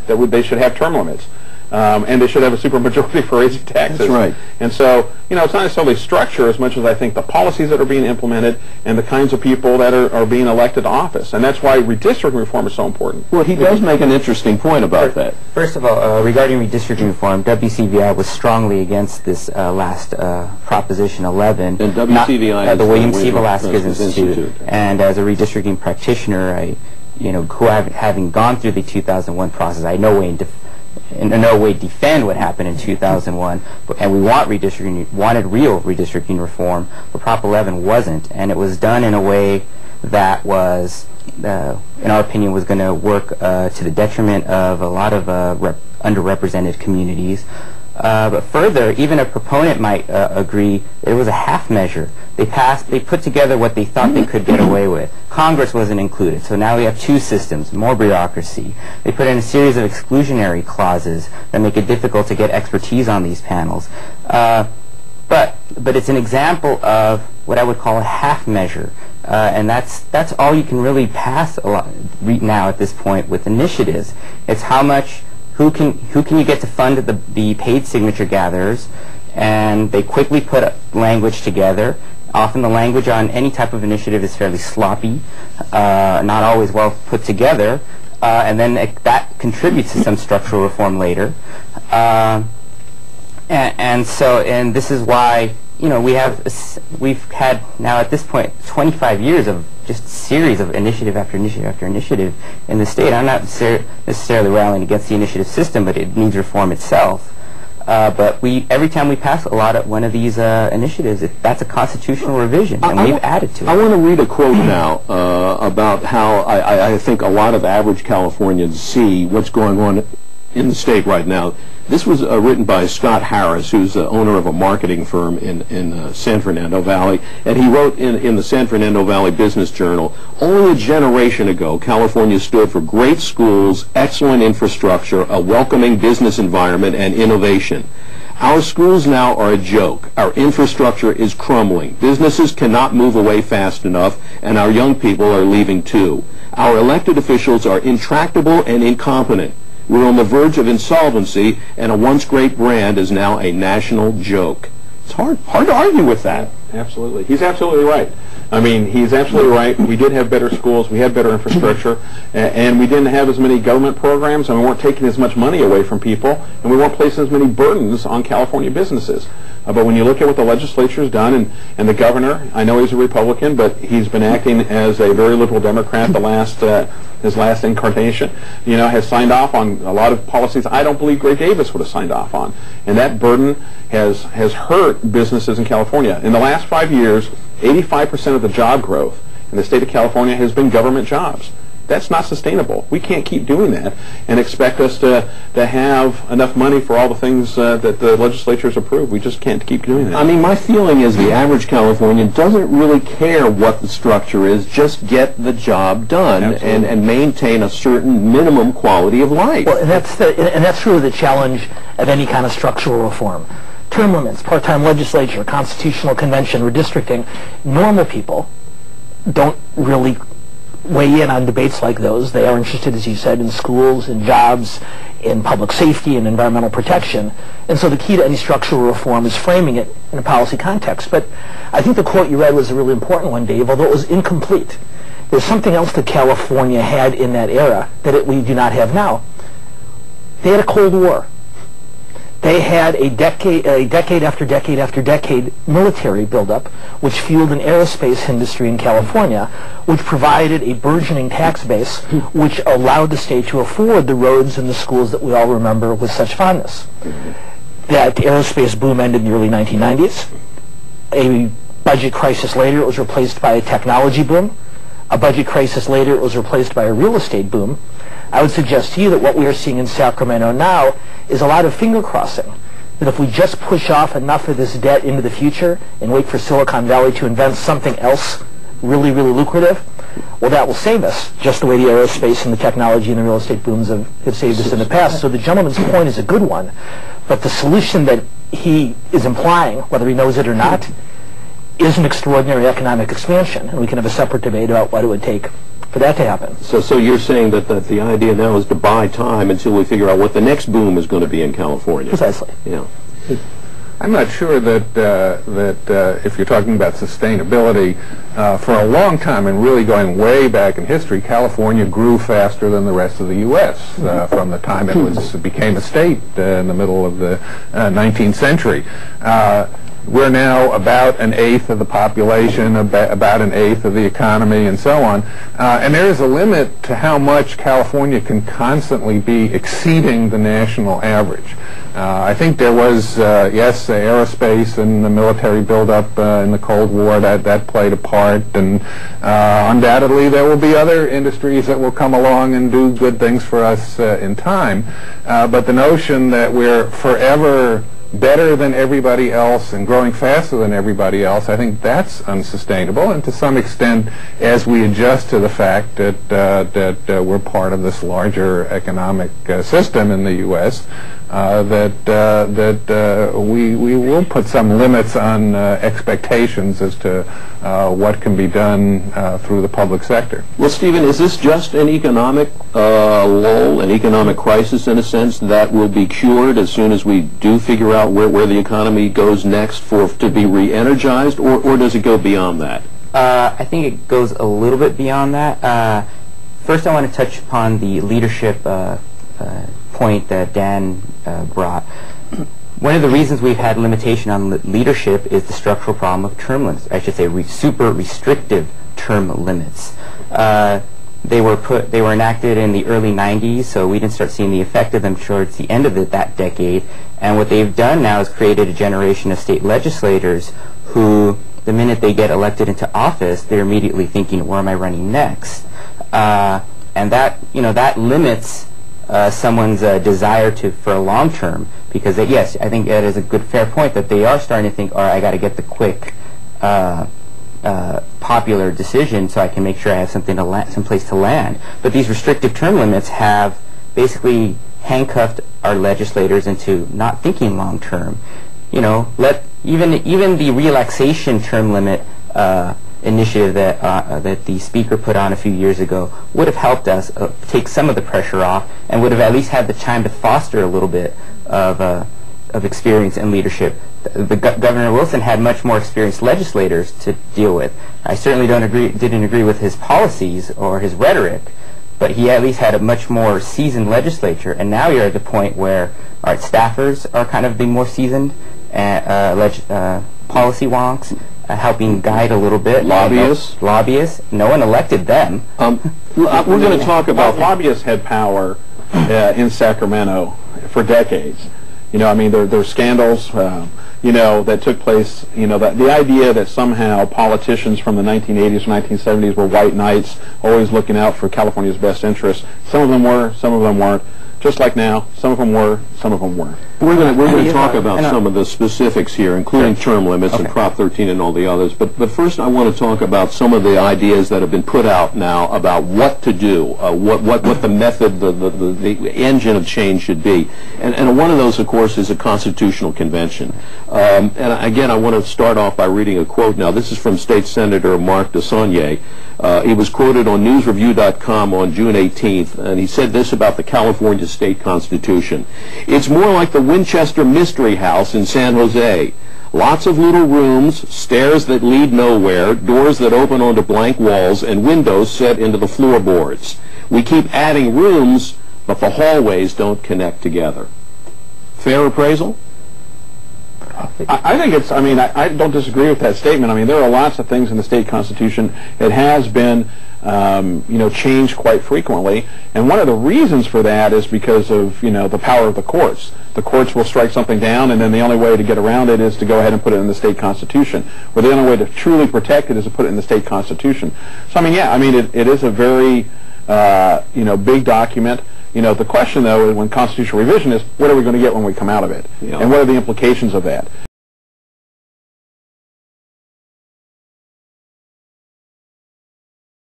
that they should have term limits. And they should have a supermajority for raising taxes. That's right. And so, you know, it's not necessarily structure as much as I think the policies that are being implemented and the kinds of people that are being elected to office. And that's why redistricting reform is so important. Well, he does make an interesting point about that. First of all, regarding redistricting reform, WCVI was strongly against this last Proposition 11. And WCVI the William C. Velasquez Institute. And as a redistricting practitioner, having gone through the 2001 process, I in no way defend what happened in 2001, and we wanted real redistricting reform, but Prop 11 wasn't, and it was done in a way that was, in our opinion, was going to work to the detriment of a lot of underrepresented communities. But further, even a proponent might agree it was a half measure. They put together what they thought they could get away with. Congress wasn't included, so now we have two systems, more bureaucracy. They put in a series of exclusionary clauses that make it difficult to get expertise on these panels. But it's an example of what I would call a half measure, and that's all you can really pass now at this point with initiatives. It's how much. Who can you get to fund the paid signature gatherers, and they quickly put language together. Often the language on any type of initiative is fairly sloppy, not always well put together, and then that contributes to some structural reform later. And this is why we've had now at this point 25 years of just series of initiative after initiative after initiative in the state. I'm not necessarily rallying against the initiative system, but it needs reform itself. But every time we pass one of these initiatives, that's a constitutional revision, and we've added to it. I want to read a quote now about how I think a lot of average Californians see what's going on in the state right now. This was written by Scott Harris, who's the owner of a marketing firm in San Fernando Valley, and he wrote in the San Fernando Valley Business Journal, "Only a generation ago, California stood for great schools, excellent infrastructure, a welcoming business environment, and innovation. Our schools now are a joke. Our infrastructure is crumbling. Businesses cannot move away fast enough, and our young people are leaving too. Our elected officials are intractable and incompetent. We're on the verge of insolvency, and a once great brand is now a national joke." It's hard to argue with that. Absolutely. He's absolutely right. I mean, he's absolutely right. We did have better schools, we had better infrastructure, and we didn't have as many government programs, and we weren't taking as much money away from people, and we weren't placing as many burdens on California businesses. But when you look at what the legislature has done, and the governor, I know he's a Republican, but he's been acting as a very liberal Democrat his last incarnation, has signed off on a lot of policies I don't believe Gray Davis would have signed off on. And that burden has hurt businesses in California. In the last 5 years, 85% of the job growth in the state of California has been government jobs. That's not sustainable. We can't keep doing that and expect us to have enough money for all the things that the legislature's approved. We just can't keep doing that. I mean, my feeling is the average Californian doesn't really care what the structure is, just get the job done and maintain a certain minimum quality of life. Well, and that's really the challenge of any kind of structural reform. Term limits, part-time legislature, constitutional convention, redistricting. Normal people don't really weigh in on debates like those. They are interested, as you said, in schools, in jobs, in public safety, and environmental protection. And so the key to any structural reform is framing it in a policy context. But I think the quote you read was a really important one, Dave, although it was incomplete. There's something else that California had in that era that we do not have now. They had a Cold War. They had a decade after decade after decade military buildup, which fueled an aerospace industry in California, which provided a burgeoning tax base, which allowed the state to afford the roads and the schools that we all remember with such fondness. That aerospace boom ended in the early 1990s. A budget crisis later, it was replaced by a technology boom. A budget crisis later, it was replaced by a real estate boom. I would suggest to you that what we are seeing in Sacramento now is a lot of finger crossing. That if we just push off enough of this debt into the future and wait for Silicon Valley to invent something else really, really lucrative, well, that will save us, just the way the aerospace and the technology and the real estate booms have saved us in the past. So the gentleman's point is a good one, but the solution that he is implying, whether he knows it or not, is an extraordinary economic expansion, and we can have a separate debate about what it would take for that to happen. So you're saying that the idea now is to buy time until we figure out what the next boom is going to be in California. Precisely. Yeah. I'm not sure that if you're talking about sustainability, for a long time, and really going way back in history, California grew faster than the rest of the U.S. From the time it became a state in the middle of the 19th century. We're now about an eighth of the population, about an eighth of the economy, and so on. And there is a limit to how much California can constantly be exceeding the national average. I think there was, yes, aerospace and the military buildup in the Cold War, that played a part, and undoubtedly there will be other industries that will come along and do good things for us in time. But the notion that we're forever better than everybody else and growing faster than everybody else, I think that's unsustainable. And to some extent, as we adjust to the fact that we're part of this larger economic system in the U.S., we will put some limits on expectations as to what can be done through the public sector. Well, Stephen, is this just an economic lull, an economic crisis in a sense, that will be cured as soon as we do figure out where the economy goes next to be re-energized, or does it go beyond that? I think it goes a little bit beyond that. First, I want to touch upon the leadership point that Dan brought. One of the reasons we've had limitation on leadership is the structural problem of term limits. I should say super restrictive term limits. They were enacted in the early 90s, so we didn't start seeing the effect of them towards the end of that decade. And what they've done now is created a generation of state legislators who, the minute they get elected into office, they're immediately thinking, where am I running next? And that limits someone's desire for a long term, because yes, I think that is a good fair point that they are starting to think, all right, I got to get the quick popular decision so I can make sure I have some place to land. But these restrictive term limits have basically handcuffed our legislators into not thinking long term. You know, even the relaxation term limit initiative that the speaker put on a few years ago would have helped us take some of the pressure off, and would have at least had the time to foster a little bit of experience and leadership. Governor Wilson had much more experienced legislators to deal with. I certainly didn't agree with his policies or his rhetoric, but he at least had a much more seasoned legislature. And now you're at the point where, all right, staffers are kind of the more seasoned policy wonks, helping guide a little bit. Lobbyists. No one elected them. We're going to talk about lobbyists had power in Sacramento for decades. You know, I mean, there are scandals, you know, that took place. You know, that the idea that somehow politicians from the 1980s or 1970s were white knights, always looking out for California's best interests. Some of them were, some of them weren't. Just like now, some of them were, some of them weren't. We're going to talk about some of the specifics here, including term limits and Prop 13 and all the others. But first, I want to talk about some of the ideas that have been put out now about what to do, what the method, the engine of change should be. And one of those, of course, is a constitutional convention. And again, I want to start off by reading a quote now. This is from State Senator Mark DeSaulnier. He was quoted on newsreview.com on June 18th, and he said this about the California state constitution. It's more like the Winchester Mystery House in San Jose. Lots of little rooms, stairs that lead nowhere, doors that open onto blank walls, and windows set into the floorboards. We keep adding rooms, but the hallways don't connect together. Fair appraisal? I think it's, I mean, I don't disagree with that statement. I mean, there are lots of things in the state constitution that has been, you know, changed quite frequently. And one of the reasons for that is because of, you know, the power of the courts. The courts will strike something down, and then the only way to get around it is to go ahead and put it in the state constitution. Or the only way to truly protect it is to put it in the state constitution. So, I mean, yeah, I mean, it is a very, you know, big document. You know, the question, though, when constitutional revision is, what are we going to get when we come out of it? Yeah. And what are the implications of that?